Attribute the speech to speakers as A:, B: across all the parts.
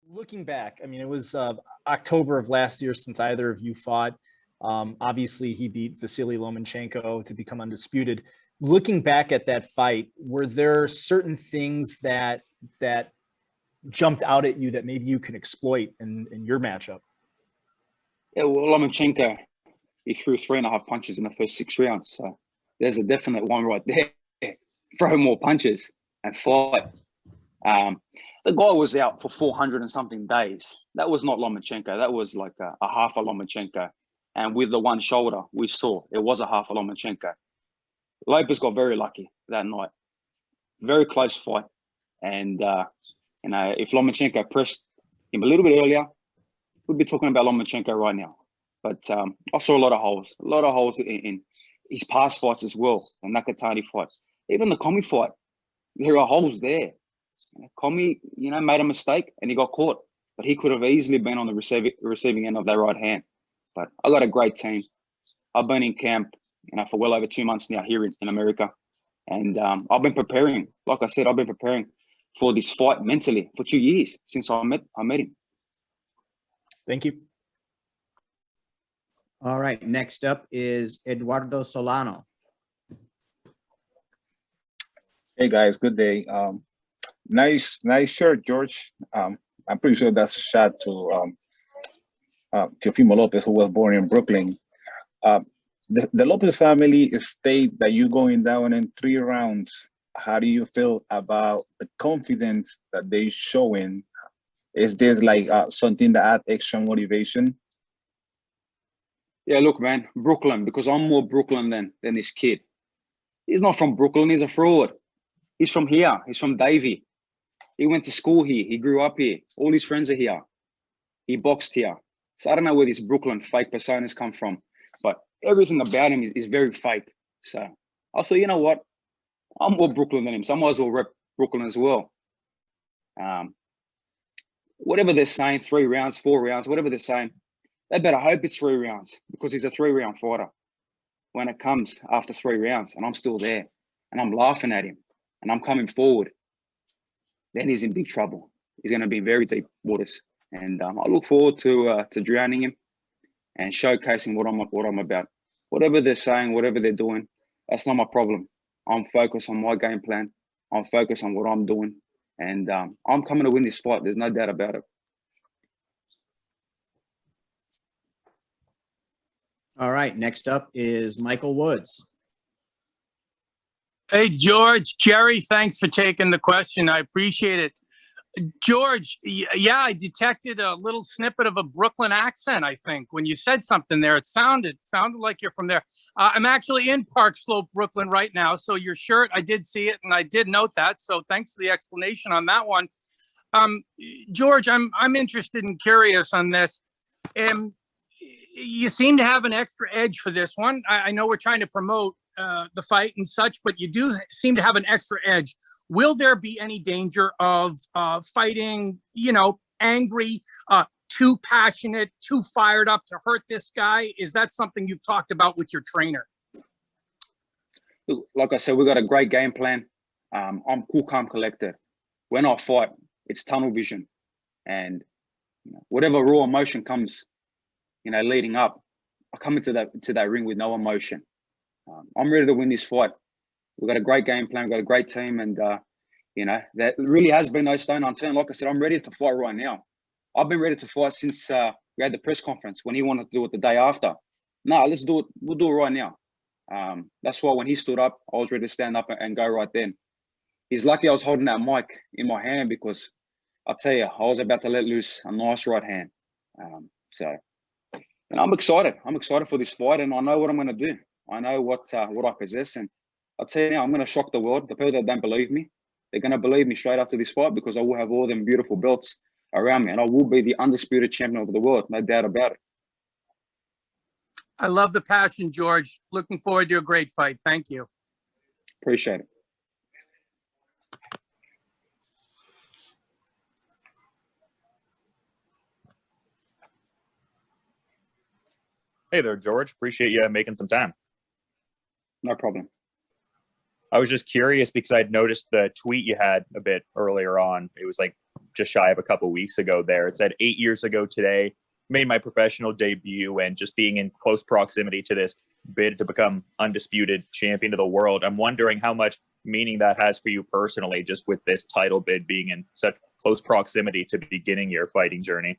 A: Looking back, I mean, it was October of last year since either of you fought. Obviously, he beat Vasily Lomachenko to become undisputed. Looking back at that fight, were there certain things that jumped out at you that maybe you can exploit in your matchup?
B: Yeah, well, Lomachenko, he threw 3.5 punches in the first 6 rounds. So there's a definite one right there. Throw more punches and fight. The guy was out for 400 and something days. That was not Lomachenko. That was like a half a Lomachenko. And with the one shoulder, we saw it was a half a Lomachenko. Lopez got very lucky that night. Very close fight. And, if Lomachenko pressed him a little bit earlier, we'd be talking about Lomachenko right now. But I saw a lot of holes in his past fights as well, the Nakatani fight. Even the Commey fight, there are holes there. Commey, made a mistake and he got caught. But he could have easily been on the receiving end of that right hand. But I got a great team. I've been in camp, for well over 2 months now here in America. And I've been preparing. Like I said, I've been preparing for this fight mentally for 2 years since I met him.
A: Thank you.
C: All right. Next up is Eduardo Solano.
D: Hey guys, good day. Nice shirt, George. I'm pretty sure that's a shot to Teofimo Lopez, who was born in Brooklyn. The Lopez family state that you're going down in 3 rounds. How do you feel about the confidence that they're showing? Is this like something that adds extra motivation?
B: Yeah, look, man, Brooklyn, because I'm more Brooklyn than this kid. He's not from Brooklyn. He's a fraud. He's from here. He's from Davie. He went to school here. He grew up here. All his friends are here. He boxed here. So I don't know where this Brooklyn fake personas come from, but everything about him is very fake. So I thought, you know what? I'm more Brooklyn than him, so I might as well rep Brooklyn as well. Whatever they're saying, 3 rounds, 4 rounds, whatever they're saying, they better hope it's 3 rounds because he's a 3-round fighter. When it comes after 3 rounds and I'm still there and I'm laughing at him and I'm coming forward, then he's in big trouble. He's going to be in very deep waters. And I look forward to drowning him and showcasing what I'm about. Whatever they're saying, whatever they're doing, that's not my problem. I'm focused on my game plan. I'm focused on what I'm doing. And I'm coming to win this fight. There's no doubt about it.
C: All right. Next up is Michael Woods.
E: Hey, George, Jerry, thanks for taking the question. I appreciate it. George, yeah, I detected a little snippet of a Brooklyn accent, I think. When you said something there, it sounded like you're from there. I'm actually in Park Slope, Brooklyn right now. So your shirt, I did see it and I did note that. So thanks for the explanation on that one. George, I'm interested and curious on this. You seem to have an extra edge for this one. I know we're trying to promote the fight and such, but you do seem to have an extra edge. Will there be any danger of fighting, angry, too passionate, too fired up to hurt this guy? Is that something you've talked about with your trainer?
B: Like I said, we got a great game plan. I'm cool, calm, collected. When I fight, it's tunnel vision. And whatever raw emotion comes, leading up, I come into that ring with no emotion. I'm ready to win this fight. We've got a great game plan. We've got a great team. And, that really has been no stone unturned. Like I said, I'm ready to fight right now. I've been ready to fight since we had the press conference when he wanted to do it the day after. No, let's do it. We'll do it right now. That's why when he stood up, I was ready to stand up and go right then. He's lucky I was holding that mic in my hand because I'll tell you, I was about to let loose a nice right hand. And I'm excited. I'm excited for this fight, and I know what I'm going to do. I know what I possess, and I'll tell you now, I'm going to shock the world. The people that don't believe me, they're going to believe me straight after this fight because I will have all them beautiful belts around me, and I will be the undisputed champion of the world, no doubt about it.
E: I love the passion, George. Looking forward to a great fight. Thank you.
B: Appreciate it.
F: Hey there, George. Appreciate you making some time.
B: No problem.
F: I was just curious because I'd noticed the tweet you had a bit earlier on. It was like just shy of a couple weeks ago there. It said 8 years ago today, made my professional debut, and just being in close proximity to this bid to become undisputed champion of the world. I'm wondering how much meaning that has for you personally, just with this title bid being in such close proximity to beginning your fighting journey.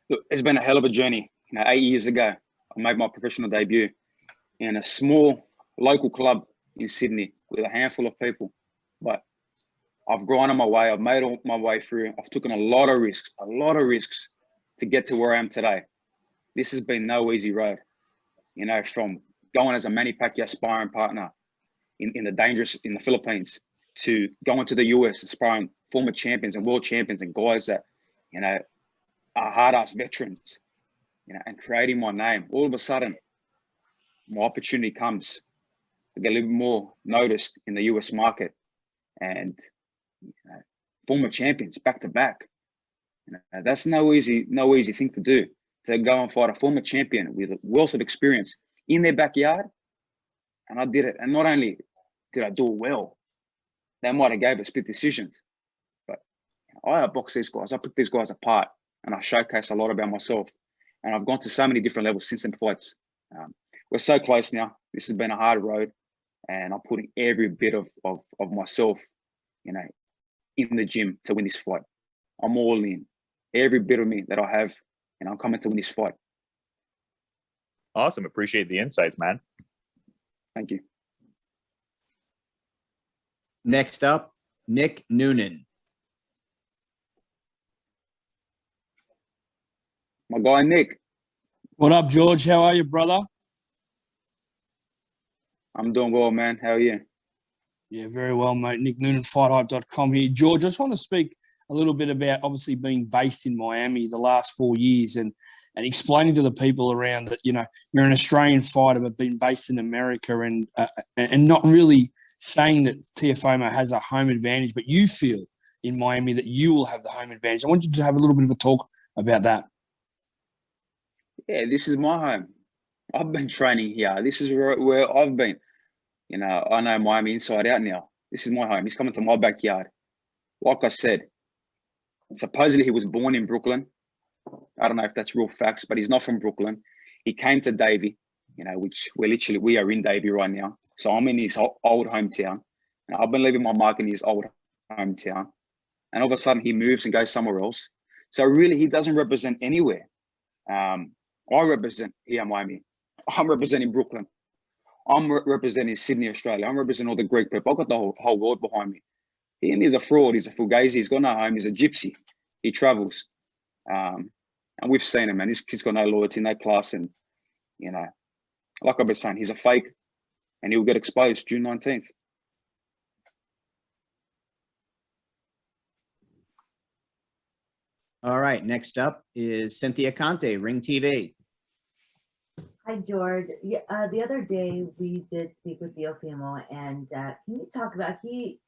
B: Look, it's been a hell of a journey. 8 years ago, I made my professional debut in a small local club in Sydney with a handful of people. But I've grown on my way. I've made all my way through. I've taken a lot of risks to get to where I am today. This has been no easy road. From going as a Manny Pacquiao sparring partner in the Philippines to going to the US and sparring former champions and world champions and guys that, are hard-ass veterans, and creating my name. All of a sudden, my opportunity comes to get a little bit more noticed in the US market, and former champions back to back. That's no easy thing to do. To go and fight a former champion with a wealth of experience in their backyard, and I did it. And not only did I do it well, they might have gave us split decisions, but I outboxed these guys. I picked these guys apart, and I showcased a lot about myself. And I've gone to so many different levels since them fights. We're so close now. This has been a hard road, and I'm putting every bit of myself, in the gym to win this fight. I'm all in. Every bit of me that I have, and I'm coming to win this fight.
F: Awesome. Appreciate the insights, man.
B: Thank you.
C: Next up, Nick Noonan.
B: My guy, Nick.
G: What up, George? How are you, brother?
B: I'm doing well, man. How are you?
G: Yeah, very well, mate. Nick Noonan, FightHype.com here. George, I just want to speak a little bit about obviously being based in Miami the last 4 years and explaining to the people around that, you're an Australian fighter but been based in America and not really saying that Teofimo has a home advantage, but you feel in Miami that you will have the home advantage. I want you to have a little bit of a talk about that.
B: Yeah, this is my home. I've been training here. This is where I've been. I know Miami inside out now. This is my home. He's coming to my backyard. Like I said, supposedly he was born in Brooklyn. I don't know if that's real facts, but he's not from Brooklyn. He came to Davie, which we are in Davie right now. So I'm in his old hometown. And I've been leaving my mark in his old hometown. And all of a sudden he moves and goes somewhere else. So really he doesn't represent anywhere. I represent here in Miami. I'm representing Brooklyn. I'm representing Sydney, Australia. I'm representing all the Greek people. I've got the whole world behind me. He's a fraud. He's a fugazi. He's got no home. He's a gypsy. He travels. And we've seen him, man. This kid's got no loyalty, no class. And, like I've been saying, he's a fake. And he'll get exposed June 19th.
C: All right, next up is Cynthia Conte, Ring TV.
H: Hi, George. Yeah, the other day we did speak with Teofimo, and can you talk about, he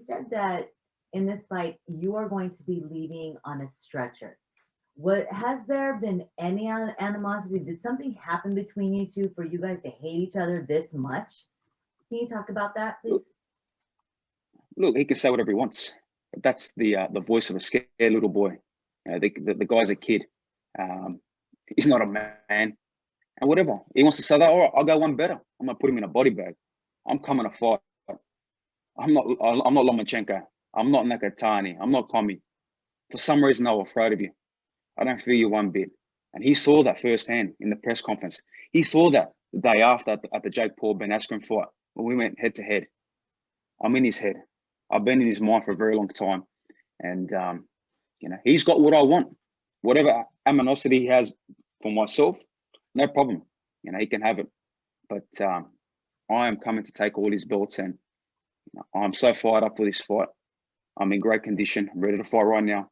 H: said that in this fight, you are going to be leaving on a stretcher. Has there been any animosity? Did something happen between you two for you guys to hate each other this much? Can you talk about that, please?
B: Look, he can say whatever he wants. But that's the voice of a scared little boy. The guy's a kid. He's not a man. And whatever. He wants to say that, all right, I'll go one better. I'm going to put him in a body bag. I'm coming to fight. I'm not Lomachenko. I'm not Nakatani. I'm not Komi. For some reason, I'm afraid of you. I don't fear you one bit. And he saw that firsthand in the press conference. He saw that the day after at the Jake Paul Ben Askren fight when we went head to head. I'm in his head. I've been in his mind for a very long time. And, he's got what I want. Whatever animosity he has for myself, no problem. He can have it. But I am coming to take all his belts, and I'm so fired up for this fight. I'm in great condition. I'm ready to fight right now.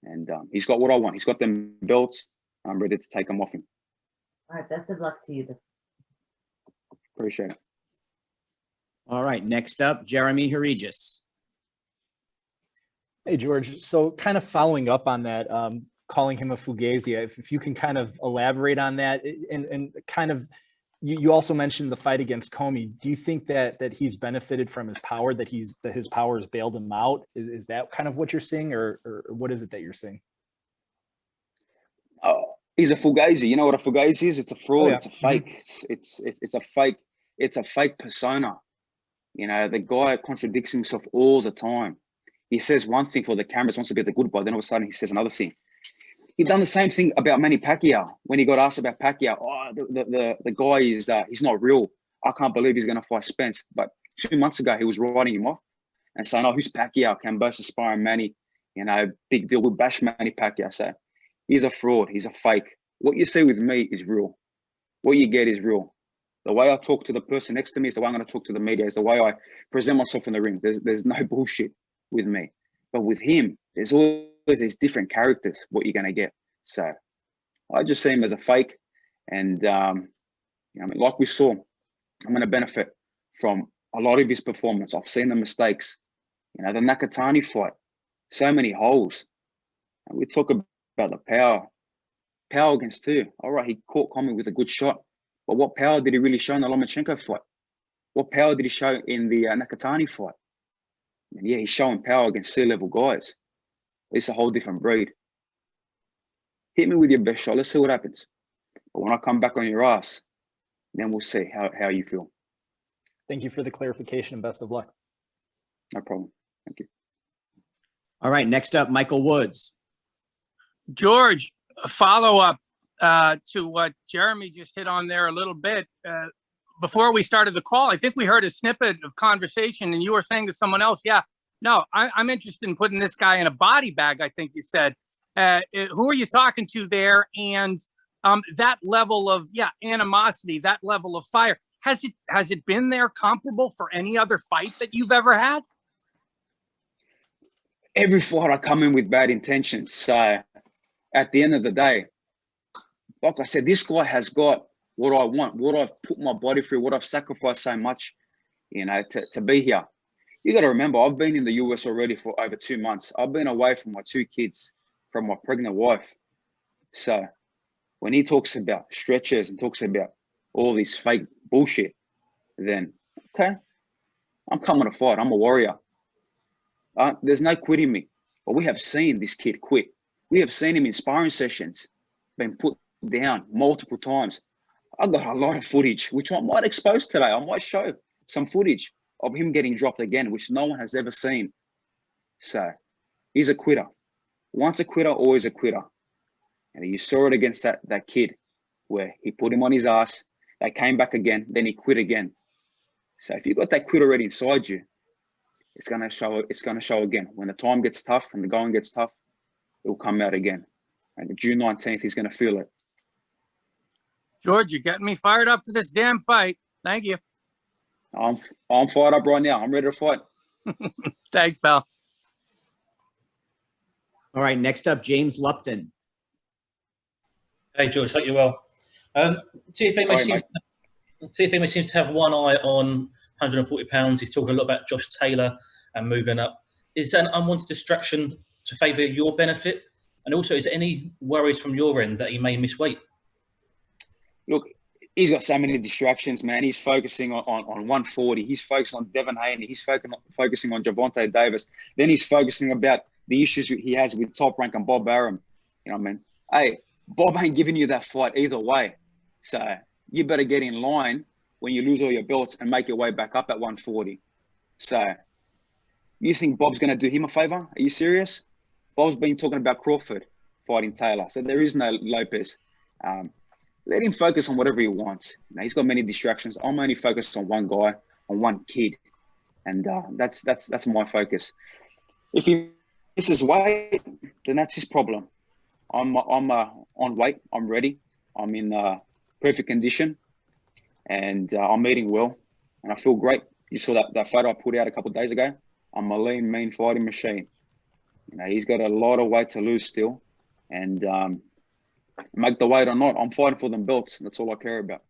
B: And he's got what I want. He's got them belts. I'm ready to take them off him.
H: All right, best of luck to you.
B: Appreciate it.
C: All right, next up, Jeremy Herregis.
A: Hey, George. So kind of following up on that, calling him a fugazi, if you can kind of elaborate on that and kind of, you also mentioned the fight against Comey. Do you think that he's benefited from his power, that his power has bailed him out? Is that kind of what you're seeing, or what is it that you're seeing?
B: He's a fugazi. You know what a fugazi is? It's a fraud.
A: Oh, yeah.
B: It's a fake. It's a fake. It's a fake persona. You know, the guy contradicts himself all the time. He says one thing for the cameras, wants to be the good boy, then all of a sudden he says another thing. He done the same thing about Manny Pacquiao when he got asked about Pacquiao. Oh, the guy is he's not real. I can't believe he's going to fight Spence. But 2 months ago, he was writing him off and saying, "Oh, who's Pacquiao? Kambosos sparring Manny? You know, big deal. We'll bash Manny Pacquiao." So he's a fraud. He's a fake. What you see with me is real. What you get is real. The way I talk to the person next to me is the way I'm going to talk to the media. Is the way I present myself in the ring. There's no bullshit with me. But with him, there's always these different characters, what you're going to get. So I just see him as a fake. And, you know, I mean, like we saw, I'm going to benefit from a lot of his performance. I've seen the mistakes. You know, the Nakatani fight, so many holes. And we talk about the power. Power against two. All right, he caught Comey with a good shot. But what power did he really show in the Lomachenko fight? What power did he show in the Nakatani fight? And yeah, he's showing power against C-level guys. It's a whole different breed. Hit me with your best shot. Let's see what happens. But when I come back on your ass, then we'll see how you feel.
A: Thank you for the clarification and best of luck.
B: No problem. Thank you.
C: All right, next up, Michael Woods.
E: George, a follow-up to what Jeremy just hit on there a little bit. Before we started the call, I think we heard a snippet of conversation, and you were saying to someone else, yeah, no, I'm interested in putting this guy in a body bag, I think you said. Who are you talking to there? And that level of, animosity, that level of fire, has it been there comparable for any other fight that you've ever had?
B: Every fight I come in with bad intentions. So at the end of the day, like I said, this guy has got what I want, what I've put my body through, what I've sacrificed so much, you know, to be here. You got to remember, I've been in the US already for over 2 months. I've been away from my 2 kids, from my pregnant wife. So when he talks about stretches and talks about all this fake bullshit, then, okay, I'm coming to fight. I'm a warrior. There's no quitting me. But we have seen this kid quit. We have seen him in sparring sessions, been put down multiple times. I've got a lot of footage, which I might expose today. I might show some footage of him getting dropped again, which no one has ever seen. So he's a quitter. Once a quitter, always a quitter. And you saw it against that kid where he put him on his ass. They came back again, then he quit again. So if you've got that quit already inside you, it's gonna show. It's gonna show again. When the time gets tough and the going gets tough, it will come out again. And June 19th, he's gonna feel it.
E: George, you're getting me fired up for this damn fight. Thank you.
B: I'm fired up right now. I'm ready to fight.
E: Thanks, pal.
C: All right, next up, James Lupton.
I: Hey, George, hope you're well. Teofimo seems to have one eye on 140 pounds. He's talking a lot about Josh Taylor and moving up. Is that an unwanted distraction to favour your benefit? And also, is there any worries from your end that he may miss weight?
B: Look, he's got so many distractions, man. He's focusing on 140. He's focused on Devin Haney. He's focusing on Gervonta Davis. Then he's focusing about the issues he has with Top Rank and Bob Arum. You know what I mean? Hey, Bob ain't giving you that fight either way. So you better get in line when you lose all your belts and make your way back up at 140. So you think Bob's going to do him a favor? Are you serious? Bob's been talking about Crawford fighting Taylor. So there is no Lopez. Let him focus on whatever he wants. You know, he's got many distractions. I'm only focused on one guy, on one kid. And that's my focus. If he misses weight, then that's his problem. I'm on weight. I'm ready. I'm in perfect condition. And I'm eating well. And I feel great. You saw that photo I put out a couple of days ago. I'm a lean, mean fighting machine. You know, he's got a lot of weight to lose still. And make the weight or not, I'm fighting for them belts. That's all I care about.